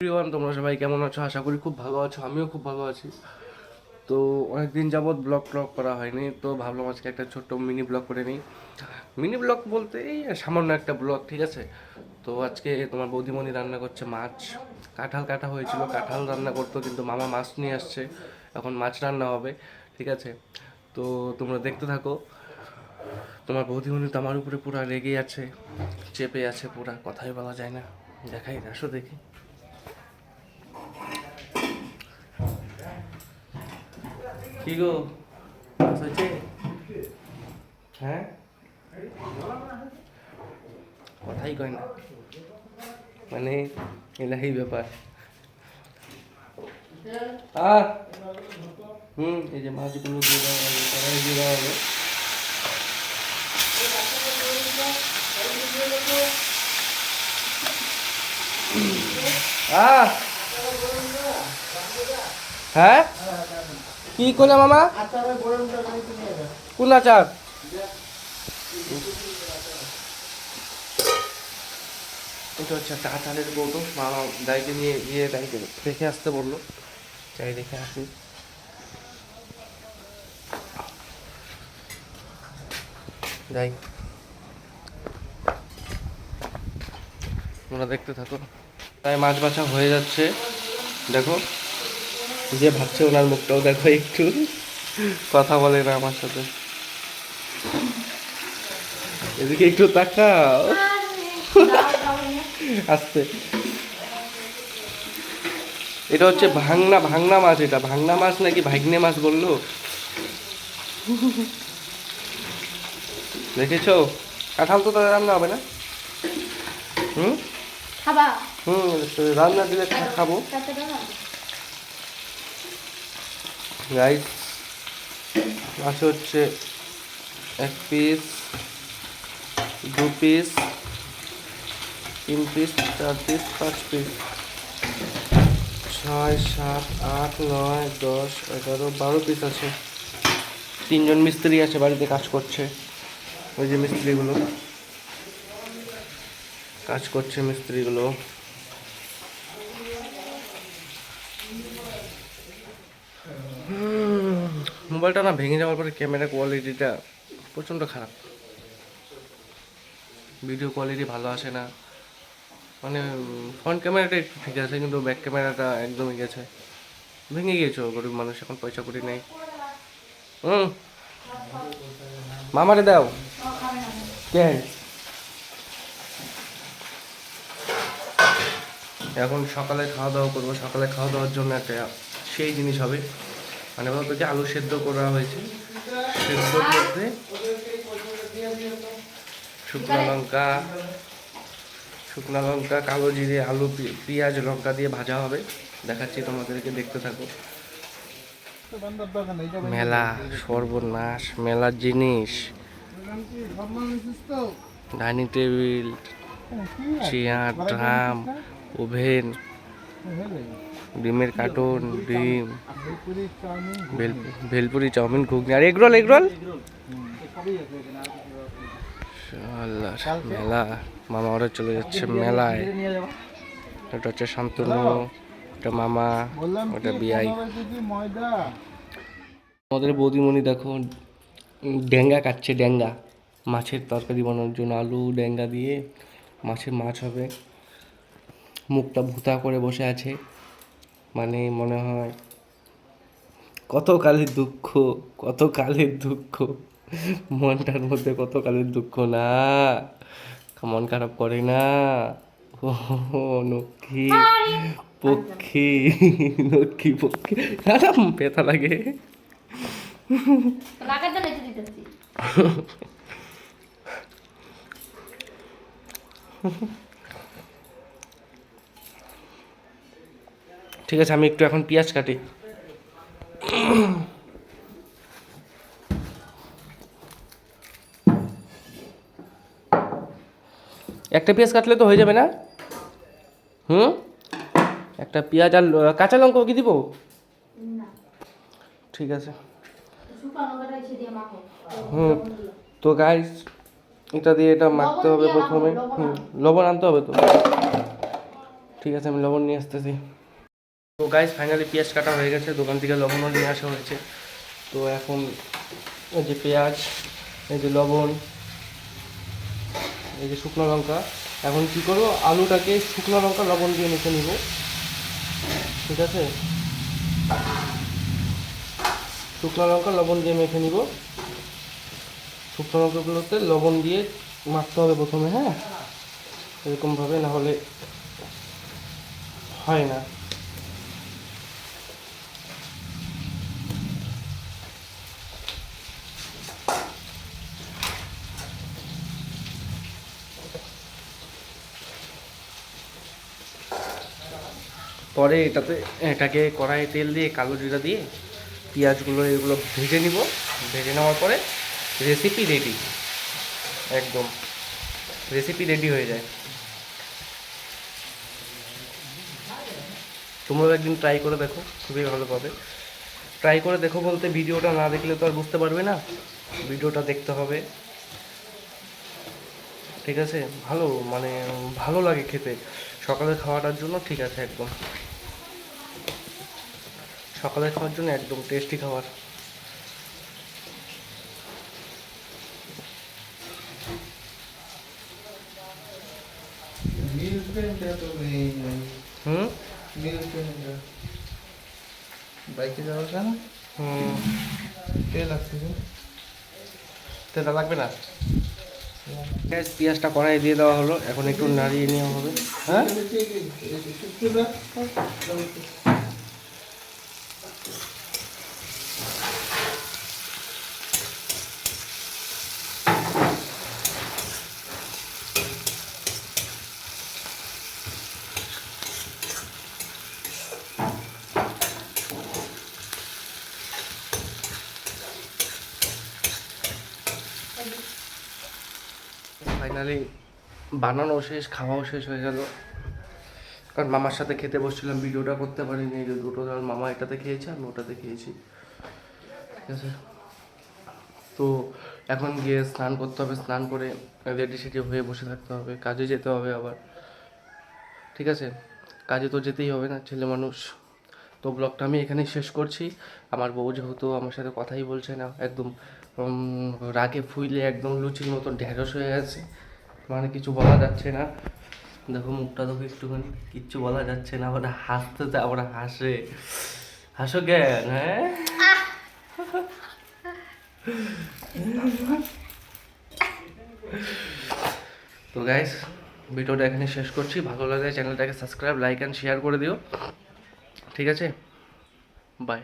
Everyone, তোমরা সবাই কেমন আছো? আশা করি খুব ভালো আছো। আমিও খুব ভালো আছি। তো অনেকদিন যাবৎ ব্লগ করা হয়নি, তো ভাবলাম আজকে একটা ছোট্ট মিনি ব্লগ করে নিই। মিনি ব্লগ বলতে এই সামান্য একটা ব্লগ, ঠিক আছে? তো আজকে তোমার বৌদিমণি রান্না করছে মাছ। কাঁঠাল কাটা হয়েছিল, কাঁঠাল রান্না করতো, কিন্তু মামা মাছ নিয়ে আসছে, এখন মাছ রান্না হবে, ঠিক আছে? তো তোমরা দেখতে থাকো। তোমার বৌদিমণি তো আমার উপরে পুরা রেগে আছে, চেপে আছে পুরা, কথাই বলা যায় না। দেখাই, আসো দেখি। কি গো, পাস হয়েছে? হ্যাঁ, কথাই কয় না, মানে এলাহি ব্যাপার। আর এই যে মাছগুলো দিয়ে দেওয়া হবে, কড়াই দিয়ে দেওয়া হবে। আহ হ্যাঁ, কি করলে মামা? কোন আচার? এটা হচ্ছে একটা আচারের কৌটো। মামা দাইকে নিয়ে গিয়ে দাইকে দেখে আসতে বললো, চাই দেখে আসি। যাই, তোমরা দেখতে থাকো। তাই মাছ বাছা হয়ে যাচ্ছে, দেখো। যে ভাবছে, ওনার মুখটাও দেখো একটু, কথা বলে না আমার সাথে। এদিকে একটু তাকাও, আসতে। এটা হচ্ছে ভাংনা ভাংনা মাছ। এটা ভাংনা মাছ নাকি ভাগ্নে মাছ বললো, দেখেছো? কাঁঠাল তো তাদের রান্না হবে না? হুম হুম, রান্না দিলে খাবো। রাইস আছে হচ্ছে 1 piece, 2 piece, 3 piece, 4 piece, 5 piece, 6, 7, 8, 9, 10, 11, 12 piece আছে। 3জন মিস্ত্রি আছে, বাড়িতে কাজ করছে। ওই যে মিস্ত্রিগুলো কাজ করছে, মিস্ত্রিগুলো। মোবাইলটা না ভেঙে যাওয়ার পরে ক্যামেরা কোয়ালিটিটা প্রচণ্ড খারাপ, ভিডিও কোয়ালিটি ভালো আসে না। মানে ফ্রন্ট ক্যামেরাটা একটু ঠিক আছে, কিন্তু ব্যাক ক্যামেরাটা একদমই গেছে, ভেঙে গিয়েছো। গরিব মানুষ, এখন পয়সা করি নেই। মামারে দাও। কেন? এখন সকালে খাওয়া দাওয়া করবো। সকালে খাওয়া দাওয়ার জন্য একটা সেই জিনিস হবে, মানে বলতো যে আলু সেদ্ধ করা হয়েছে, সেদ্ধর মধ্যে শুকনো লঙ্কা, কালো জিরে, আলু, পেঁয়াজ, লঙ্কা দিয়ে ভাজা হবে। দেখাচ্ছি তোমাদেরকে, দেখতে থাকো। মেলা সর্বনাশ, মেলার জিনিস, dining table, chair, drum, oven, ডিমের কার্টন, ডিম, ভেলপুরি, চাউমিন, ঘুগনি, আর এগরোল। মেলা। মামা ওরা চলে যাচ্ছে মেলায়। এটা হচ্ছে শান্তনু, এটা মামা, ওটা বিআই। আমাদের বৌদিমণি দেখো ডেঙ্গা কাটছে, ডেঙ্গা মাছের তরকারি বানানোর জন্য। আলু ডেঙ্গা দিয়ে মাছ হবে। মুখটা ভুতা করে বসে আছে, মানে মনে হয় কত কালের দুঃখ, কত কালের দুঃখ, মনটার মধ্যে কত কালের দুঃখ না, মন খারাপ করে না। ও লক্ষ্মী পক্ষী, লক্ষ্মী পক্ষী, ব্যথা লাগে। ঠিক আছে, আমি একটু এখন পেঁয়াজ কাটি। একটা পেঁয়াজ কাটলে তো হয়ে যাবে না? একটা পেঁয়াজ আর কাঁচা লঙ্কা কি দিব? ঠিক আছে। তো গাইস, এটা দিয়ে এটা মাখতে হবে প্রথমে। লবণ আনতে হবে তো। ঠিক আছে, আমি লবণ নিয়ে আসতেছি। তো গাইস ফাইনালি পেঁয়াজ কাটা হয়ে গেছে, দোকান থেকে লবণও নিয়ে আসা হয়েছে। তো এখন এই যে পেঁয়াজ, এই যে লবণ, এই যে শুকনো লঙ্কা। এখন কি করবো, আলুটাকে শুকনো লঙ্কা লবণ দিয়ে মেখে নিব। ঠিক আছে, শুকনো লঙ্কা লবণ দিয়ে মেখে নিব। শুকনো লঙ্কাগুলোতে লবণ দিয়ে মাখতে হবে প্রথমে, হ্যাঁ, এরকমভাবে, না হলে হয় না। পরে এটাকে কড়াইয়ে তেল দিয়ে কালো জিরা দিয়ে পেঁয়াজগুলো এগুলো ভেজে নিব। ভেজে নেওয়ার পরে রেসিপি রেডি, একদম রেসিপি রেডি হয়ে যায়। তোমরাও একদিন ট্রাই করে দেখো, খুবই ভালো পাবে। ট্রাই করে দেখো বলতে ভিডিওটা না দেখলে তো আর বুঝতে পারবে না, ভিডিওটা দেখতে হবে। ঠিক আছে, ভালো মানে ভালো লাগে খেতে, সকালে খাওয়াটার জন্য ঠিক আছে, একদম সকালে খাওয়ার জন্য একদম টেস্টি খাবার। হুম বাইকে যাওয়ার কেন হুম, তেল আসতেছে। তেলটা লাগবে না। গ্যাস পেঁয়াজটা কড়াইয়ে দিয়ে দেওয়া হলো, এখন একটু নাড়িয়ে নেওয়া হবে। হ্যাঁ, ফাইনালি বানানো শেষ, খাওয়াও শেষ হয়ে গেল। কারণ মামার সাথে খেতে বসছিলাম, ভিডিওটা করতে পারিনি। এই যে দুটো ডাল মামা এটাতে খেয়েছে, আমি ওটাতে খেয়েছি। ঠিক আছে, তো এখন গিয়ে স্নান করতে হবে, স্নান করে রেডি সেডি হয়ে বসে থাকতে হবে, কাজে যেতে হবে আবার। ঠিক আছে, কাজে তো যেতেই হবে না, ছেলে মানুষ। তো ব্লগটা আমি এখানেই শেষ করছি। আমার বউ যেহেতু আমার সাথে কথাই বলছে না, একদম রাগে ফুইলে একদম লুচির মতো ঢ্যাঁড়স হয়ে গেছে, মানে কিছু বলা যাচ্ছে না। দেখো মুখটা দেখো একটুখানি, কিচ্ছু বলা যাচ্ছে না। ওরা হাসতে, ওরা হাসে, হাসো জ্ঞান, হ্যাঁ। তো গাইস ভিডিওটা এখানে শেষ করছি। ভালো লাগলে চ্যানেলটাকে সাবস্ক্রাইব, লাইক অ্যান্ড শেয়ার করে দিও। ঠিক আছে, বাই।